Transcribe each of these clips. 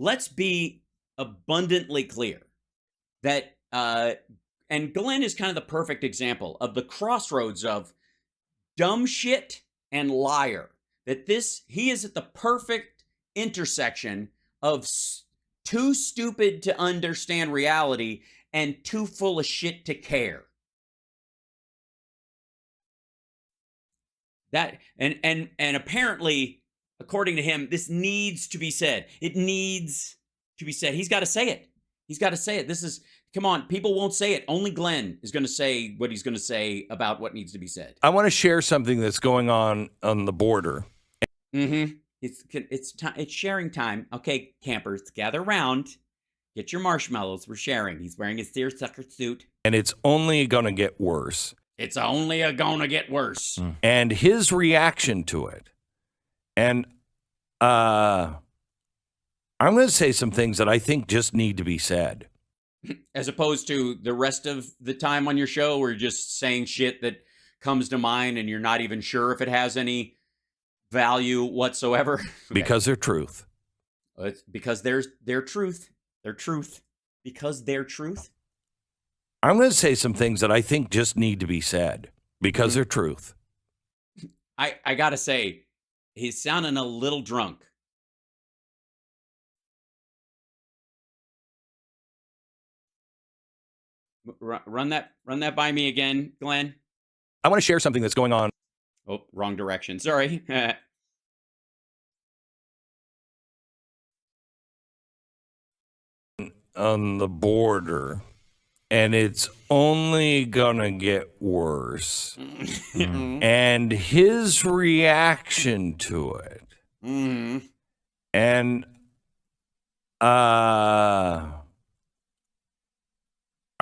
let's be abundantly clear that, and Glenn is kind of the perfect example of the crossroads of dumb shit and liar. That he is at the perfect intersection of too stupid to understand reality and too full of shit to care. That and apparently, according to him, this needs to be said. It needs to be said. He's got to say it. He's got to say it. This is, come on, people won't say it. Only Glenn is going to say what he's going to say about what needs to be said. I want to share something that's going on the border. Mm-hmm. It's sharing time. Okay, campers, gather around. Get your marshmallows. We're sharing. He's wearing his seersucker suit. And it's only going to get worse. It's only going to get worse. And his reaction to it. And I'm going to say some things that I think just need to be said. As opposed to the rest of the time on your show where you're just saying shit that comes to mind and you're not even sure if it has any value whatsoever. Okay. Because they're truth. It's because their truth. Their truth. Because their truth. I'm going to say some things that I think just need to be said. Because they're truth. I got to say, he's sounding a little drunk. Run that by me again, Glenn. I want to share something that's going on. Oh, wrong direction. Sorry. On the border, and it's only gonna get worse. And his reaction to it. And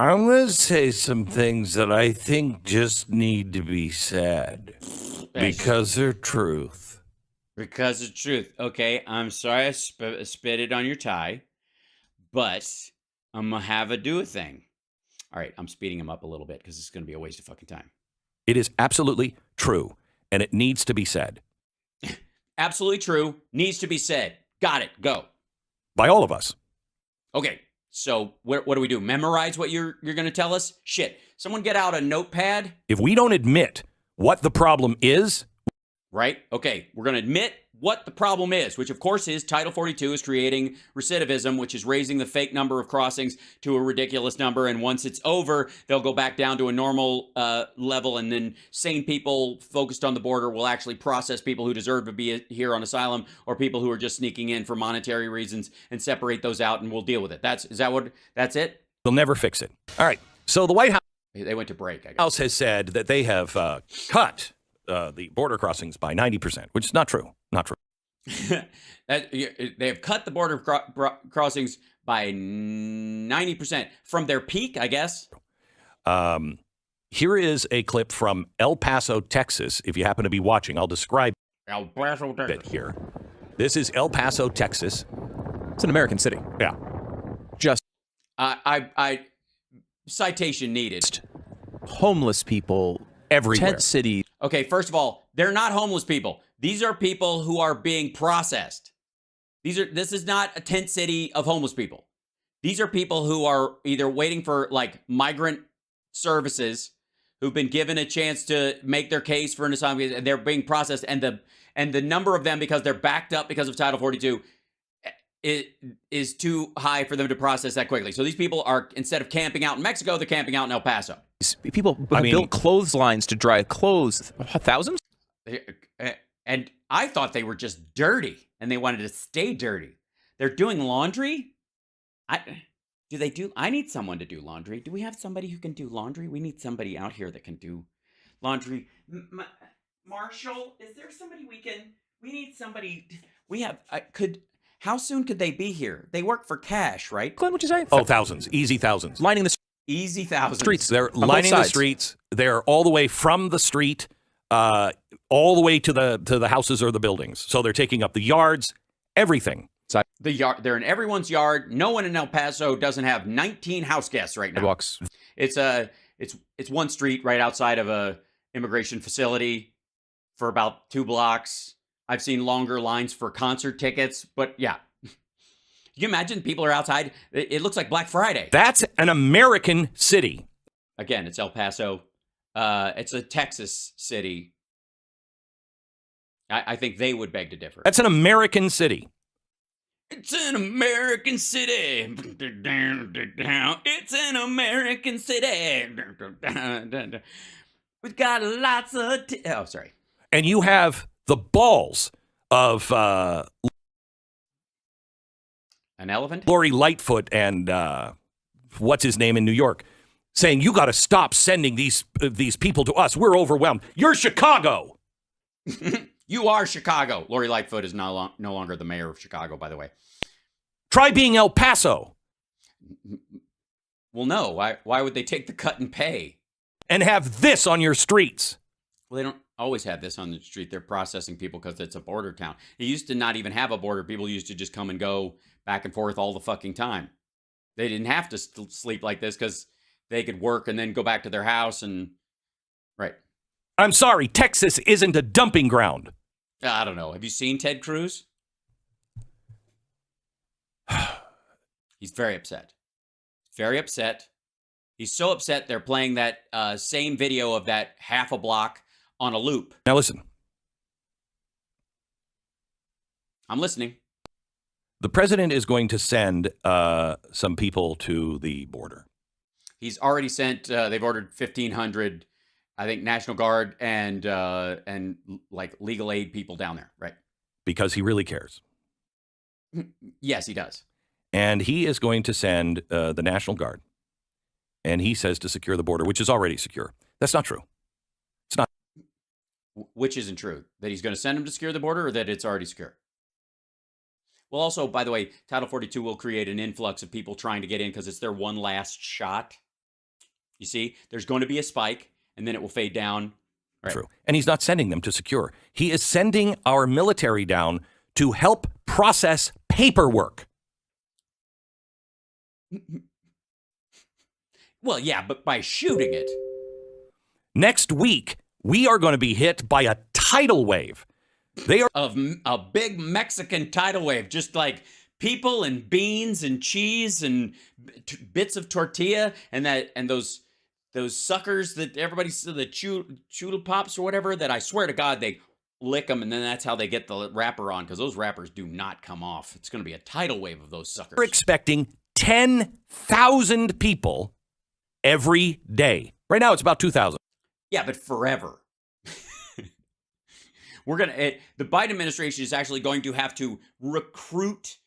I'm going to say some things that I think just need to be said because they're truth. Because it's truth. Okay, I'm sorry I spit it on your tie, but I'm going to do a thing. All right, I'm speeding him up a little bit because it's going to be a waste of fucking time. It is absolutely true, and it needs to be said. Absolutely true, needs to be said. Got it, go. By all of us. Okay. So what do we do? Memorize what you're going to tell us? Shit. Someone get out a notepad. If we don't admit what the problem is. Right. Okay. We're going to admit what the problem is, which of course is Title 42 is creating recidivism, which is raising the fake number of crossings to a ridiculous number. And once it's over, they'll go back down to a normal level. And then sane people focused on the border will actually process people who deserve to be here on asylum or people who are just sneaking in for monetary reasons and separate those out. And we'll deal with it. That's it? They'll never fix it. All right. So the White House. They went to break, I guess. House has said that they have cut the border crossings by 90%, which is not true. Not true. They have cut the border crossings by 90% from their peak, I guess. Here is a clip from El Paso, Texas. If you happen to be watching, I'll describe El Paso, Texas. it here. This is El Paso, Texas. It's an American city. Yeah. Just I citation needed. Homeless people everywhere. Tent city. Okay, first of all, they're not homeless people. These are people who are being processed. This is not a tent city of homeless people. These are people who are either waiting for like migrant services, who've been given a chance to make their case for an asylum, and they're being processed, and the number of them, because they're backed up because of Title 42, it is too high for them to process that quickly. So these people are, instead of camping out in Mexico, they're camping out in El Paso. People built clotheslines to dry clothes. Thousands? And I thought they were just dirty, and they wanted to stay dirty. They're doing laundry? I need someone to do laundry. Do we have somebody who can do laundry? We need somebody out here that can do laundry. Marshall, is there somebody we need somebody, how soon could they be here? They work for cash, right? Glenn, what'd you say? Oh, thousands. Easy thousands. Lining the Easy thousands. Streets. They're lining the streets. They're all the way from the street, all the way to the houses or the buildings. So they're taking up the yards, everything. The yard. They're in everyone's yard. No one in El Paso doesn't have 19 house guests right now. Sidewalks. It's one street right outside of a immigration facility for about 2 blocks. I've seen longer lines for concert tickets, but yeah. you imagine people are outside? It looks like Black Friday. That's an American city. Again, it's El Paso. It's a Texas city. I think they would beg to differ. That's an American city. It's an American city. It's an American city. We've got lots of... oh, sorry. And you have the balls of... an elephant? Lori Lightfoot and what's his name in New York saying, you got to stop sending these people to us. We're overwhelmed. You're Chicago. You are Chicago. Lori Lightfoot is no longer the mayor of Chicago, by the way. Try being El Paso. Well, no. Why would they take the cut and pay? And have this on your streets. Well, they don't always have this on the street. They're processing people because it's a border town. It used to not even have a border. People used to just come and go back and forth all the fucking time. They didn't have to sleep like this because they could work and then go back to their house and... right. I'm sorry, Texas isn't a dumping ground. I don't know. Have you seen Ted Cruz? He's very upset. Very upset. He's so upset they're playing that same video of that half a block on a loop. Now listen. I'm listening. The president is going to send some people to the border. He's already sent, they've ordered 1,500, I think, National Guard and like legal aid people down there, right? Because he really cares. Yes, he does. And he is going to send the National Guard. And he says to secure the border, which is already secure. That's not true. It's not. Which isn't true? That he's going to send them to secure the border or that it's already secure? Well, also, by the way, Title 42 will create an influx of people trying to get in because it's their one last shot. You see, there's going to be a spike and then it will fade down. Right. True. And he's not sending them to secure. He is sending our military down to help process paperwork. Well, yeah, but by shooting it. Next week, we are going to be hit by a tidal wave. They are of a big Mexican tidal wave, just like people and beans and cheese and bits of tortilla and those suckers that everybody says, the chula pops or whatever, that I swear to God they lick them and then that's how they get the wrapper on because those wrappers do not come off. It's going to be a tidal wave of those suckers. We're expecting 10,000 people every day. Right now, it's about 2,000. Yeah, but forever. The Biden administration is actually going to have to recruit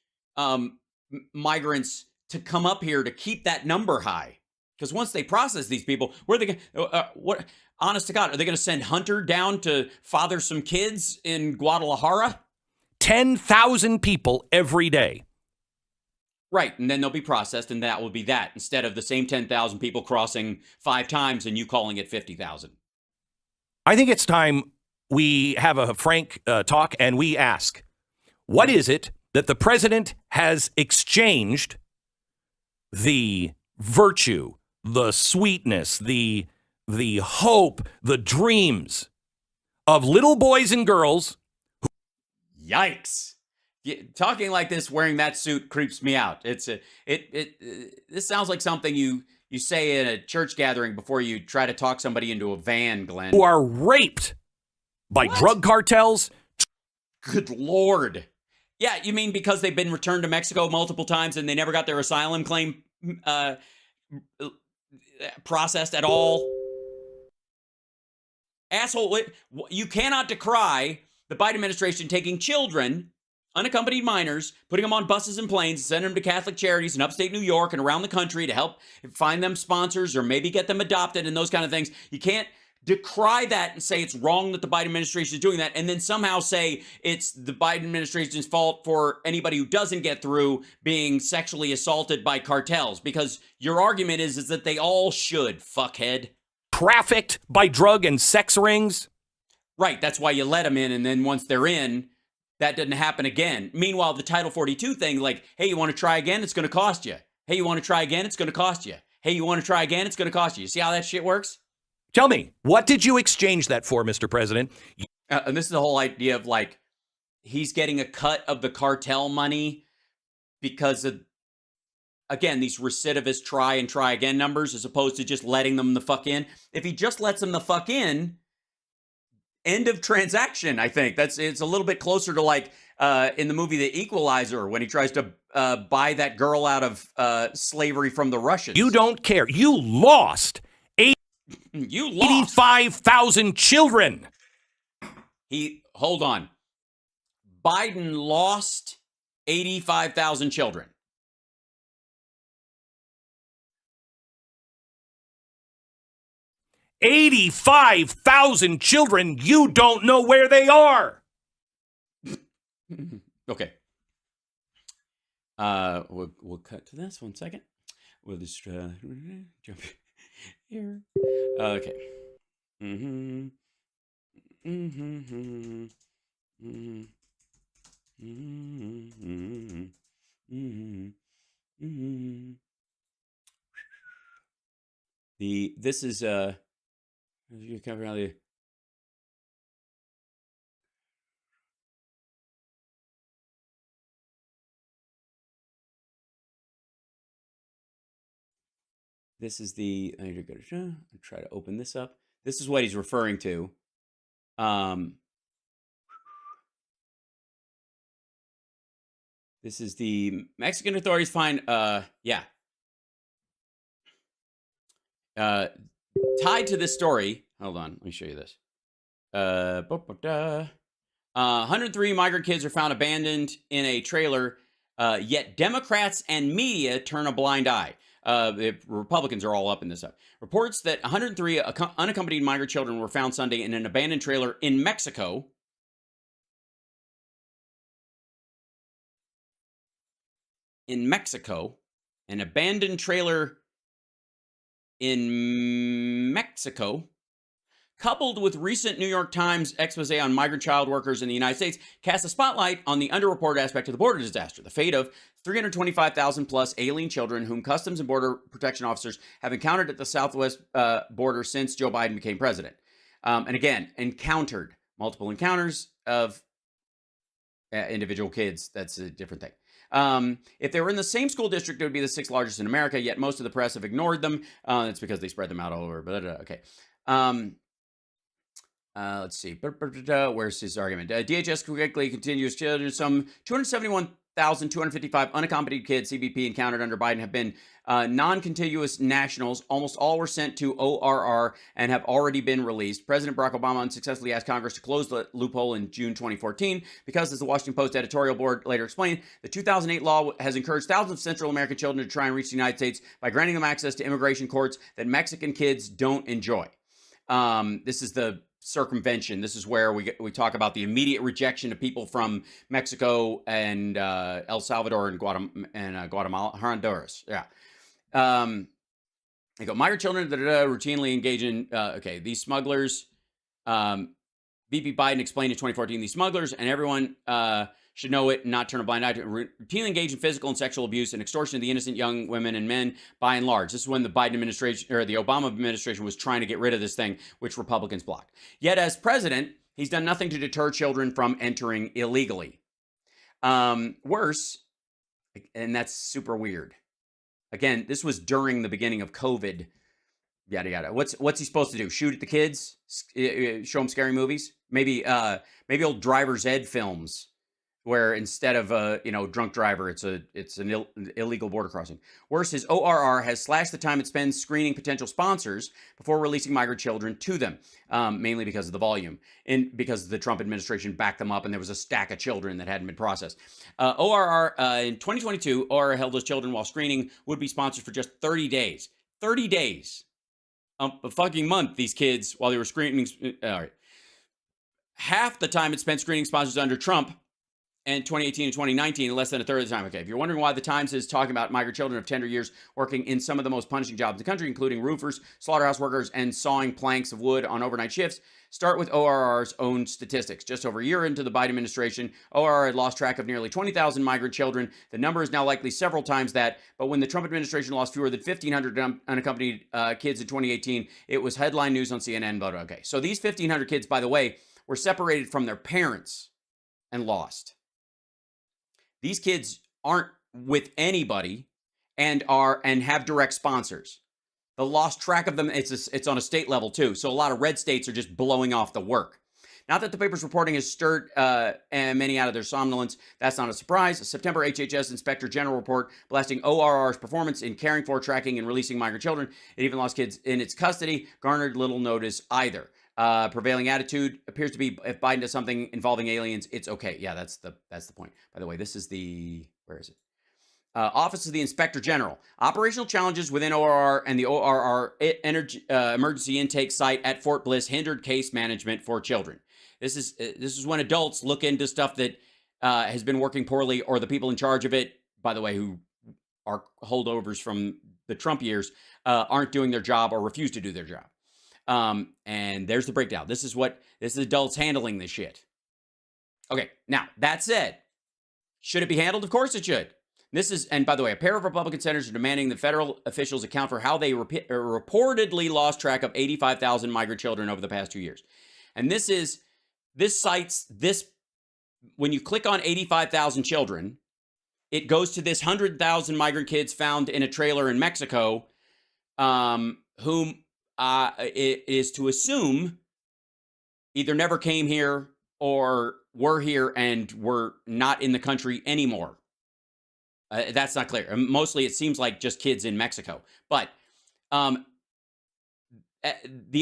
migrants to come up here to keep that number high. Because once they process these people, where are they going? What? Honest to God, are they going to send Hunter down to father some kids in Guadalajara? 10,000 people every day. Right, and then they'll be processed, and that will be that, instead of the same 10,000 people crossing 5 times and you calling it 50,000. I think it's time we have a frank talk and we ask, what is it that the president has exchanged the virtue, the sweetness, the hope, the dreams of little boys and girls? Yikes. Talking like this, wearing that suit creeps me out. This sounds like something you say in a church gathering before you try to talk somebody into a van, Glenn. Who are raped by drug cartels. Good Lord. Yeah, you mean because they've been returned to Mexico multiple times and they never got their asylum claim processed at all? Asshole, you cannot decry the Biden administration taking children, unaccompanied minors, putting them on buses and planes, sending them to Catholic charities in upstate New York and around the country to help find them sponsors or maybe get them adopted and those kind of things. You can't decry that and say it's wrong that the Biden administration is doing that and then somehow say it's the Biden administration's fault for anybody who doesn't get through being sexually assaulted by cartels, because your argument is that they all should, fuckhead. Trafficked by drug and sex rings. Right, that's why you let them in, and then once they're in, that doesn't happen again. Meanwhile, the Title 42 thing, like, hey, you want to try again? It's going to cost you. Hey, you want to try again? It's going to cost you. Hey, you want to try again? It's going to cost you. You see how that shit works? Tell me, what did you exchange that for, Mr. President? And this is the whole idea of, like, he's getting a cut of the cartel money because of, again, these recidivist try and try again numbers, as opposed to just letting them the fuck in. If he just lets them the fuck in, end of transaction, I think. It's a little bit closer to like in the movie The Equalizer, when he tries to buy that girl out of slavery from the Russians. You don't care. You lost. You lost 85,000 children. Hold on. Biden lost 85,000 children. $85,000 children. You don't know where they are. Okay. We'll cut to this 1 second. We'll just jump here. Okay. Mm-hmm. Mm-hmm. Mm-hmm. Mm-hmm. Mm-hmm. Mm-hmm. This is you cover all the this is the I need to go to try to open this up. This is what he's referring to. This is the Mexican authorities find tied to this story. Hold on, let me show you this. 103 migrant kids are found abandoned in a trailer, yet Democrats and media turn a blind eye. The Republicans are all up in this up. Reports that 103 unaccompanied migrant children were found Sunday in an abandoned trailer in Mexico. In Mexico, an abandoned trailer in Mexico, coupled with recent New York Times expose on migrant child workers in the United States, casts a spotlight on the underreported aspect of the border disaster, the fate of 325,000 plus alien children whom Customs and Border Protection officers have encountered at the southwest border since Joe Biden became president. And again, encountered, multiple encounters of individual kids. That's a different thing. If they were in the same school district, it would be the sixth largest in America, yet most of the press have ignored them. It's because they spread them out all over. Okay. Let's see. Where's his argument? DHS quickly continues. Some 271,255 unaccompanied kids CBP encountered under Biden have been non-contiguous nationals. Almost all were sent to ORR and have already been released. President Barack Obama unsuccessfully asked Congress to close the loophole in June 2014 because, as the Washington Post editorial board later explained, the 2008 law has encouraged thousands of Central American children to try and reach the United States by granting them access to immigration courts that Mexican kids don't enjoy. This is the circumvention. This is where we talk about the immediate rejection of people from Mexico and El Salvador and Guatemala, Honduras. Yeah. They go, migrant children routinely engage in, these smugglers, VP Biden explained in 2014, these smugglers, and everyone should know it and not turn a blind eye to routinely engage in physical and sexual abuse and extortion of the innocent young women and men by and large. This is when the Biden administration or the Obama administration was trying to get rid of this thing, which Republicans blocked. Yet as president, he's done nothing to deter children from entering illegally. Worse, and that's super weird. Again, this was during the beginning of COVID. Yada yada. What's he supposed to do? Shoot at the kids? Show them scary movies? Maybe old driver's ed films, where instead of a drunk driver, it's an illegal border crossing. Worse, his ORR has slashed the time it spends screening potential sponsors before releasing migrant children to them, mainly because of the volume and because the Trump administration backed them up and there was a stack of children that hadn't been processed. ORR in 2022, ORR held those children while screening would be sponsored for just 30 days. 30 days. A fucking month, these kids, while they were screening. All right. Half the time it spent screening sponsors under Trump, and 2018 and 2019, less than a third of the time. Okay, if you're wondering why the Times is talking about migrant children of tender years working in some of the most punishing jobs in the country, including roofers, slaughterhouse workers, and sawing planks of wood on overnight shifts, start with ORR's own statistics. Just over a year into the Biden administration, ORR had lost track of nearly 20,000 migrant children. The number is now likely several times that, but when the Trump administration lost fewer than 1,500 unaccompanied kids in 2018, it was headline news on CNN. But okay, so these 1,500 kids, by the way, were separated from their parents and lost. These kids aren't with anybody and have direct sponsors. The lost track of them, it's on a state level too. So a lot of red states are just blowing off the work. Not that the paper's reporting has stirred many out of their somnolence. That's not a surprise. A September HHS Inspector General report blasting ORR's performance in caring for, tracking, and releasing migrant children. It even lost kids in its custody, garnered little notice either. Prevailing attitude appears to be, if Biden does something involving aliens, it's okay. Yeah, that's the point. By the way, this is where is it? Office of the Inspector General. Operational challenges within ORR and the ORR emergency intake site at Fort Bliss hindered case management for children. This is when adults look into stuff that has been working poorly, or the people in charge of it, by the way, who are holdovers from the Trump years, aren't doing their job or refuse to do their job. And there's the breakdown. This is adults handling this shit. Okay, now that said, should it be handled? Of course it should. And by the way, a pair of Republican senators are demanding the federal officials account for how they reportedly lost track of 85,000 migrant children over the past 2 years. And this cites this, when you click on 85,000 children, it goes to this 100,000 migrant kids found in a trailer in Mexico, whom it is to assume either never came here or were here and were not in the country anymore. That's not clear. Mostly it seems like just kids in Mexico. But the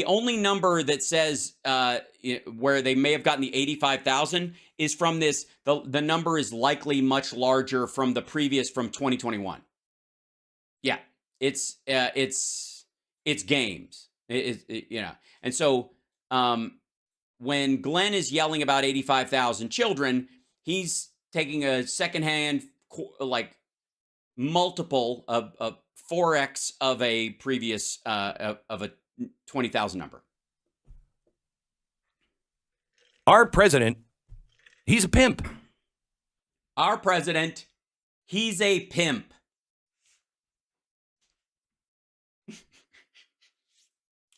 only number that says where they may have gotten the 85,000 is from this. The number is likely much larger from the previous, from 2021. Yeah, it's games. And so when Glenn is yelling about 85,000 children, he's taking a secondhand, like, multiple of 4x of a previous of a 20,000 number. Our president, he's a pimp. Our president, he's a pimp.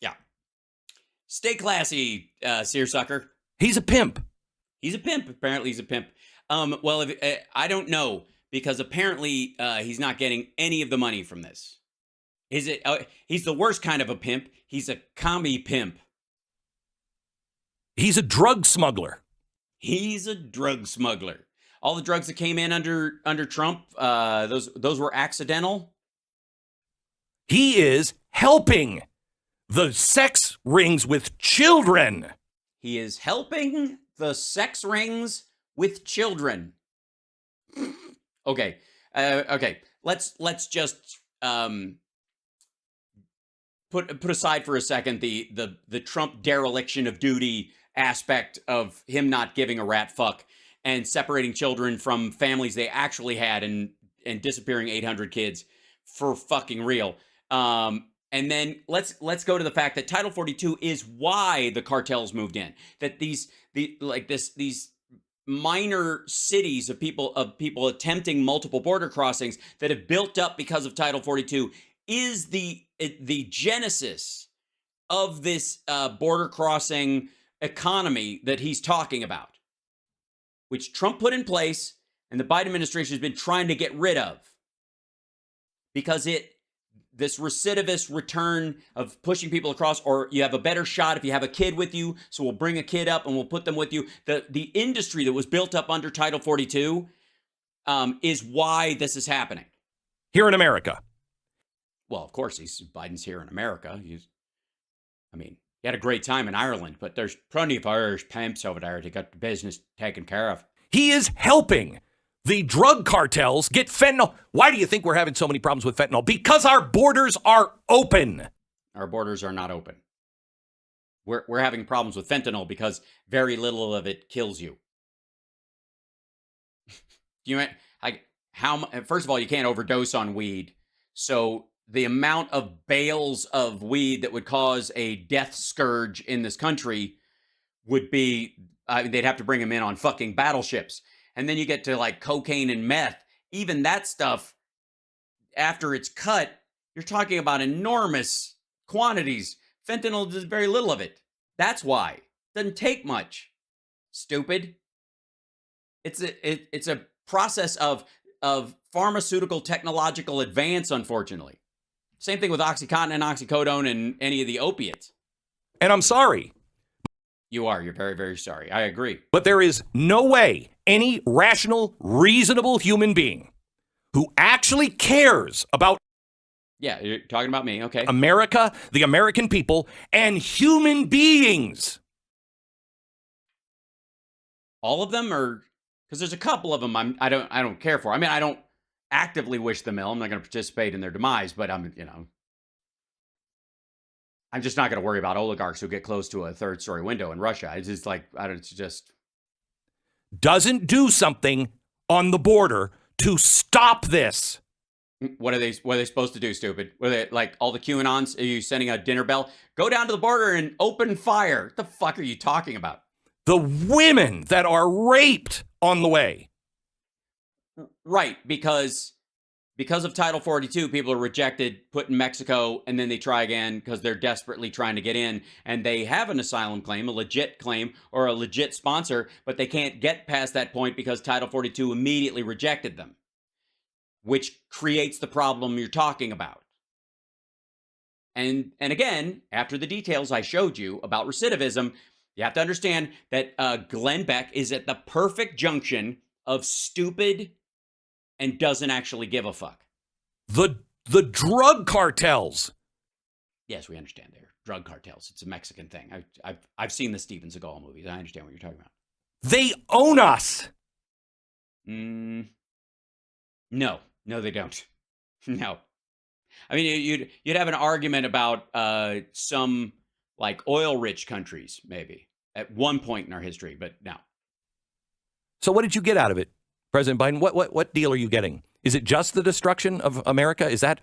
Yeah. Stay classy, seersucker. He's a pimp. He's a pimp. Apparently he's a pimp. Well, I don't know, because apparently he's not getting any of the money from this. Is it? He's the worst kind of a pimp. He's a commie pimp. He's a drug smuggler. He's a drug smuggler. All the drugs that came in under Trump, those were accidental. He is helping the sex rings with children. He is helping the sex rings with children. Okay. Okay. Let's just put aside for a second the Trump dereliction of duty aspect of him not giving a rat fuck and separating children from families they actually had and disappearing 800 kids for fucking real. And then let's go to the fact that Title 42 is why the cartels moved in. That these minor cities of people attempting multiple border crossings that have built up because of Title 42 is the genesis of this border crossing economy that he's talking about, which Trump put in place and the Biden administration has been trying to get rid of, because this recidivist return of pushing people across, or you have a better shot if you have a kid with you, so we'll bring a kid up and we'll put them with you. The industry that was built up under Title 42 is why this is happening. Here in America. Well, of course, Biden's here in America. He had a great time in Ireland, but there's plenty of Irish pimps over there to get the business taken care of. He is helping the drug cartels get fentanyl. Why do you think we're having so many problems with fentanyl? Because our borders are open. Our borders are not open. We're having problems with fentanyl because very little of it kills you. First of all, you can't overdose on weed. So the amount of bales of weed that would cause a death scourge in this country would be, they'd have to bring them in on fucking battleships. And then you get to like cocaine and meth. Even that stuff, after it's cut, you're talking about enormous quantities. Fentanyl does very little of it. That's why. Doesn't take much. Stupid. It's a process of of pharmaceutical technological advance, unfortunately. Same thing with OxyContin and oxycodone and any of the opiates. And I'm sorry. You're very, very sorry. I agree. But there is no way any rational, reasonable human being who actually cares about Yeah, you're talking about me. Okay. America, the American people, and human beings. All of them, or because there's a couple of them I don't care for. I mean, I don't actively wish them ill. I'm not going to participate in their demise, but I'm just not going to worry about oligarchs who get close to a third-story window in Russia. It's just like it's just doesn't do something on the border to stop this. What are they supposed to do, stupid? What are they, like all the QAnons? Are you sending a dinner bell? Go down to the border and open fire. What the fuck are you talking about? The women that are raped on the way. Right, because of Title 42, people are rejected, put in Mexico, and then they try again because they're desperately trying to get in, and they have an asylum claim, a legit claim, or a legit sponsor, but they can't get past that point because Title 42 immediately rejected them, which creates the problem you're talking about. And again, after the details I showed you about recidivism, you have to understand that Glenn Beck is at the perfect junction of stupid and doesn't actually give a fuck. The drug cartels. Yes, we understand they're drug cartels. It's a Mexican thing. I've seen the Steven Seagal movies. I understand what you're talking about. They own us. No, they don't. No. I mean, you'd have an argument about some like oil-rich countries, maybe, at one point in our history, but no. So what did you get out of it, President Biden? What deal are you getting? Is it just the destruction of America? Is that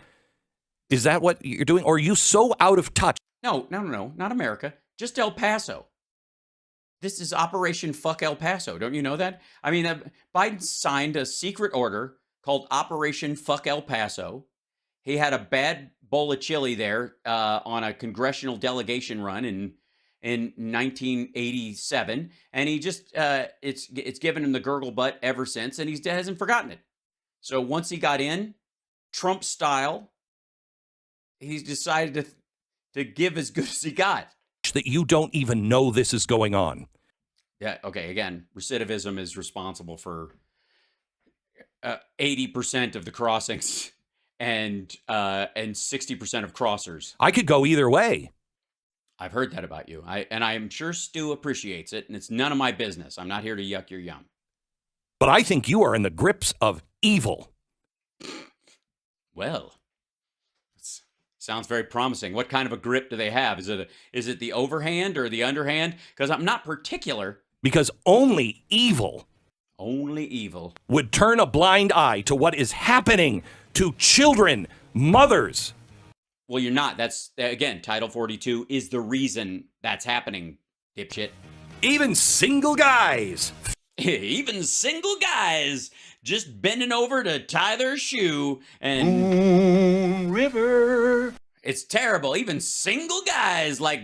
what you're doing? Or are you so out of touch? No, not America. Just El Paso. This is Operation Fuck El Paso. Don't you know that? I mean, Biden signed a secret order called Operation Fuck El Paso. He had a bad bowl of chili there on a congressional delegation run in 1987, and he just it's given him the gurgle butt ever since, and he hasn't forgotten it. So once he got in, Trump style, he's decided to give as good as he got. That you don't even know this is going on. Yeah. Okay. Again, recidivism is responsible for 80% of the crossings and 60% of crossers. I could go either way. I've heard that about you. I'm sure Stu appreciates it, and it's none of my business. I'm not here to yuck your yum. But I think you are in the grips of evil. Well, sounds very promising. What kind of a grip do they have? Is it the overhand or the underhand? Because I'm not particular. Because only evil would turn a blind eye to what is happening to children, mothers. Well, you're not. That's, again, Title 42 is the reason that's happening, dipshit. Even single guys. Even single guys just bending over to tie their shoe and... Moon River. It's terrible. Even single guys like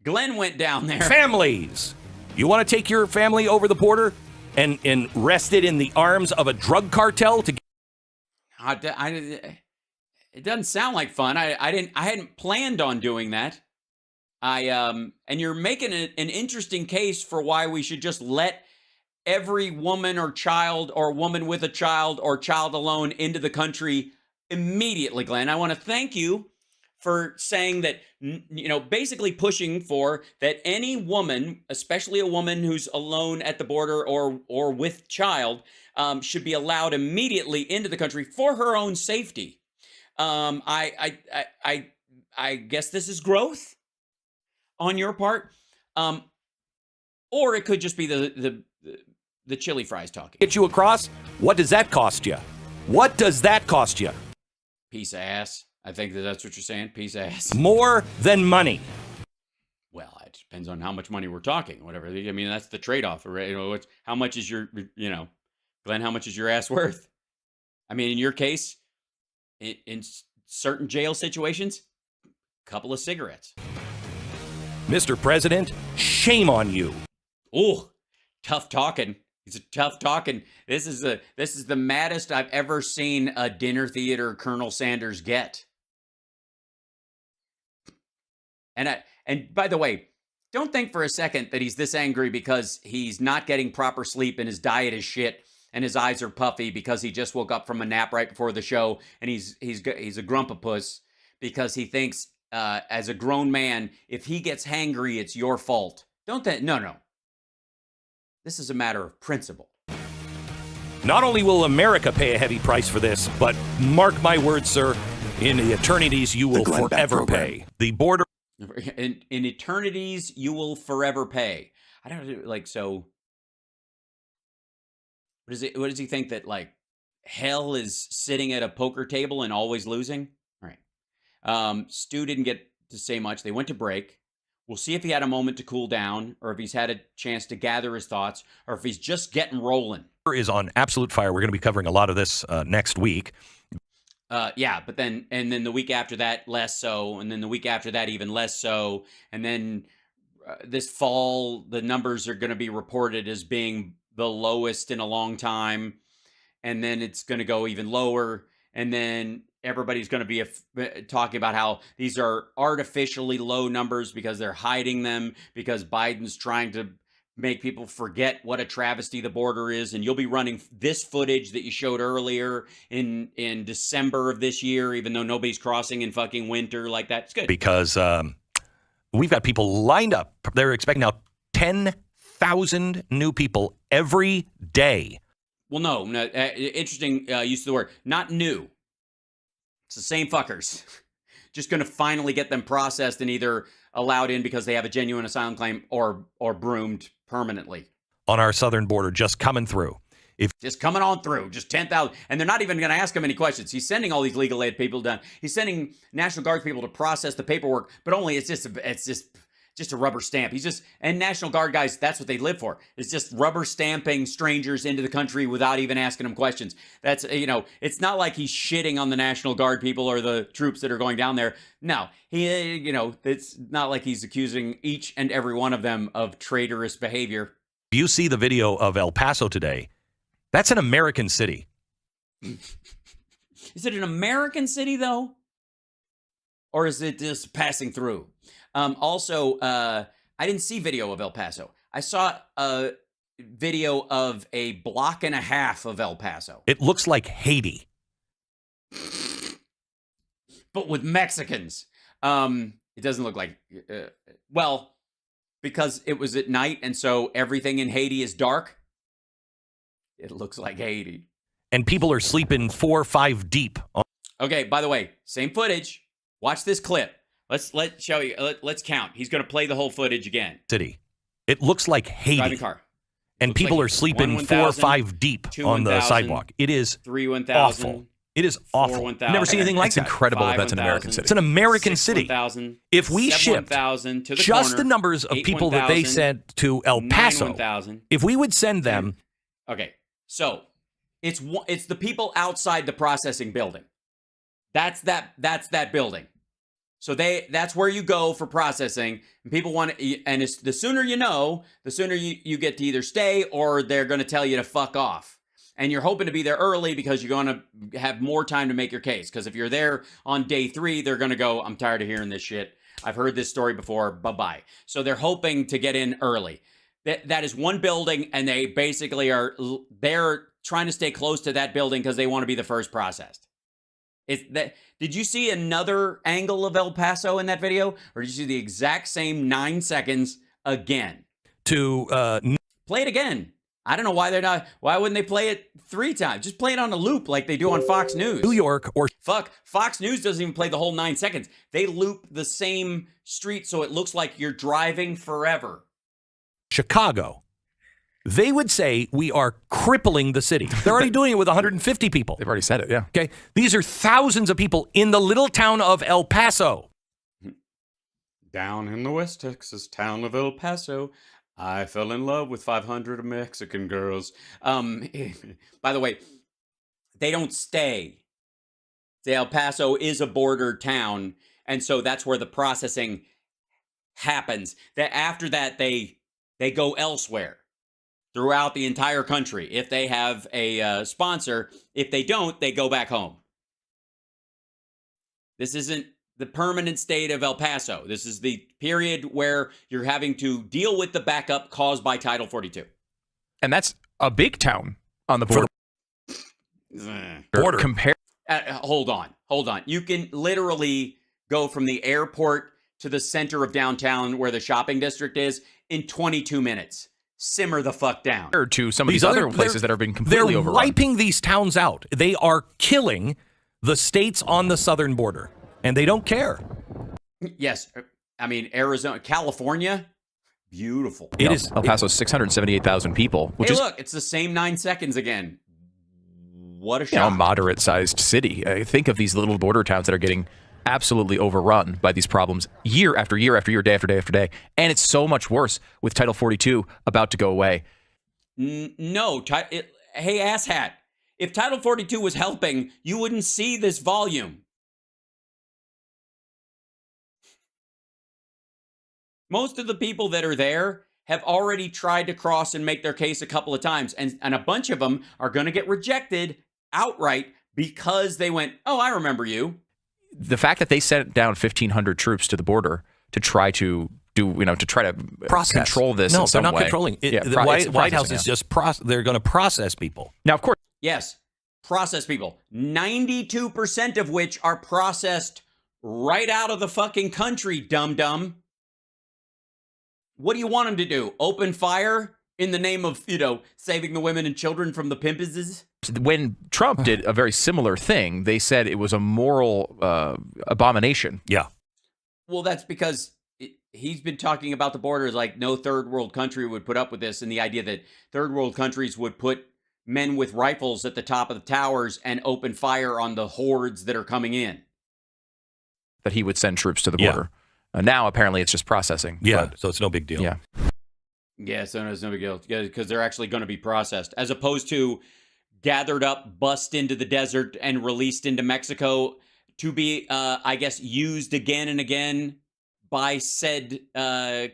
Glenn went down there. Families. You want to take your family over the border and rest it in the arms of a drug cartel to... It doesn't sound like fun. I hadn't planned on doing that. And you're making an interesting case for why we should just let every woman or child or woman with a child or child alone into the country immediately, Glenn. I want to thank you for saying that, basically pushing for that any woman, especially a woman who's alone at the border or with child, should be allowed immediately into the country for her own safety. I guess this is growth on your part, or it could just be the chili fries talking. Get you across? What does that cost you? What does that cost you? Piece of ass. I think that's what you're saying. Piece of ass. More than money. Well, it depends on how much money we're talking. Whatever. I mean, that's the trade-off. Right? How much is your, Glenn? How much is your ass worth? I mean, in your case, in certain jail situations, a couple of cigarettes. Mr. President, shame on you. Oh, tough talking. He's a tough talking. This is the maddest I've ever seen a dinner theater Colonel Sanders get. And by the way, don't think for a second that he's this angry because he's not getting proper sleep and his diet is shit and his eyes are puffy because he just woke up from a nap right before the show and he's a grumpapus because he thinks as a grown man, if he gets hangry, it's your fault. Don't think. No. This is a matter of principle. Not only will America pay a heavy price for this, but mark my words, sir, in the eternities you will forever pay. The border. In eternities, you will forever pay. I don't like so. What does he think that like hell is sitting at a poker table and always losing? All right. Stu didn't get to say much. They went to break. We'll see if he had a moment to cool down, or if he's had a chance to gather his thoughts, or if he's just getting rolling. Is on absolute fire. We're going to be covering a lot of this next week. Yeah, but then the week after that, less so, and then the week after that, even less so, and then this fall, the numbers are going to be reported as being the lowest in a long time, and then it's going to go even lower, and then everybody's going to be talking about how these are artificially low numbers because they're hiding them, because Biden's trying to make people forget what a travesty the border is. And you'll be running this footage that you showed earlier in December of this year, even though nobody's crossing in fucking winter like that. It's good. Because we've got people lined up. They're expecting now 10,000 new people every day. Well, no, interesting use of the word. Not new. It's the same fuckers. Just going to finally get them processed and either allowed in because they have a genuine asylum claim or broomed permanently. On our southern border, just coming through. Just coming on through, just 10,000. And they're not even going to ask him any questions. He's sending all these legal aid people down. He's sending National Guard people to process the paperwork, but only it's just a rubber stamp. And National Guard guys, that's what they live for. It's just rubber stamping strangers into the country without even asking them questions. That's, it's not like he's shitting on the National Guard people or the troops that are going down there. No, it's not like he's accusing each and every one of them of traitorous behavior. You see the video of El Paso today. That's an American city. Is it an American city, though? Or is it just passing through? Also, I didn't see video of El Paso. I saw a video of a block and a half of El Paso. It looks like Haiti. But with Mexicans. It doesn't look like, because it was at night and so everything in Haiti is dark. It looks like Haiti. And people are sleeping 4 or 5 deep. Okay, by the way, same footage. Watch this clip. Let's show you. Let's count. He's going to play the whole footage again. City. It looks like Haiti. Driving car. And people like are sleeping 4 or 5 deep on the sidewalk. It is 3 1,000. Awful. It is awful. 4 1,000. Never seen anything like that. It's incredible 5 that's an 1,000. American city. It's an American 6 city. 1,000. If we 7 shipped 1,000 to the just corner, the numbers of 8 people that they 1,000, sent to El 9 Paso, 1,000. if we would send them, Okay, so it's the people outside the processing building. That's that building. So that's where you go for processing. And people want to, and it's the sooner you know, the sooner you get to either stay or they're going to tell you to fuck off. And you're hoping to be there early because you're going to have more time to make your case. Because if you're there on day 3, they're going to go, I'm tired of hearing this shit. I've heard this story before. Bye-bye. So they're hoping to get in early. That is one building, and they basically they're trying to stay close to that building because they want to be the first processed. Did you see another angle of El Paso in that video? Or did you see the exact same 9 seconds again? to Play it again. I don't know why they're not. Why wouldn't they play it 3 times? Just play it on a loop like they do on Fox News. New York or Fox News doesn't even play the whole 9 seconds. They loop the same street so it looks like you're driving forever. Chicago, they would say we are crippling the city. They're already doing it with 150 people. They've already said it, yeah. Okay, these are thousands of people in the little town of El Paso. Down in the West Texas town of El Paso, I fell in love with 500 Mexican girls. By the way, they don't stay. El Paso is a border town, and so that's where the processing happens. That after that, they go elsewhere. throughout the entire country if they have a sponsor. If they don't, they go back home. This isn't the permanent state of El Paso. This is the period where you're having to deal with the backup caused by Title 42. And that's a big town on the border. Border. Hold on. You can literally go from the airport to the center of downtown where the shopping district is in 22 minutes. Simmer the fuck down. To some of these other places that are being completely overrun. They're wiping these towns out. They are killing the states on the southern border, and they don't care. Yes. I mean, Arizona, California, beautiful. It is. El Paso's 678,000 people. Which look, it's the same 9 seconds again. What a shock. A moderate-sized city. Think of these little border towns that are getting absolutely overrun by these problems year after year after year, day after day after day. And it's so much worse with Title 42 about to go away. No. Hey, asshat. If Title 42 was helping, you wouldn't see this volume. Most of the people that are there have already tried to cross and make their case a couple of times. And a bunch of them are going to get rejected outright because they went, oh, I remember you. The fact that they sent down 1,500 troops to the border to try to control this in some way. No, they're not controlling it. The White House is just they're going to process people. Now, of course. Yes, process people. 92% of which are processed right out of the fucking country, dum-dum. What do you want them to do? Open fire in the name of, saving the women and children from the pimpses? When Trump did a very similar thing, they said it was a moral abomination. Yeah. Well, that's because he's been talking about the borders like no third world country would put up with this, and the idea that third world countries would put men with rifles at the top of the towers and open fire on the hordes that are coming in. That he would send troops to the border. Now, apparently, it's just processing. Yeah, so it's no big deal. Yeah. Yeah, so it's no big deal because they're actually going to be processed as opposed to gathered up, bussed into the desert, and released into Mexico to be, I guess, used again and again by said cartels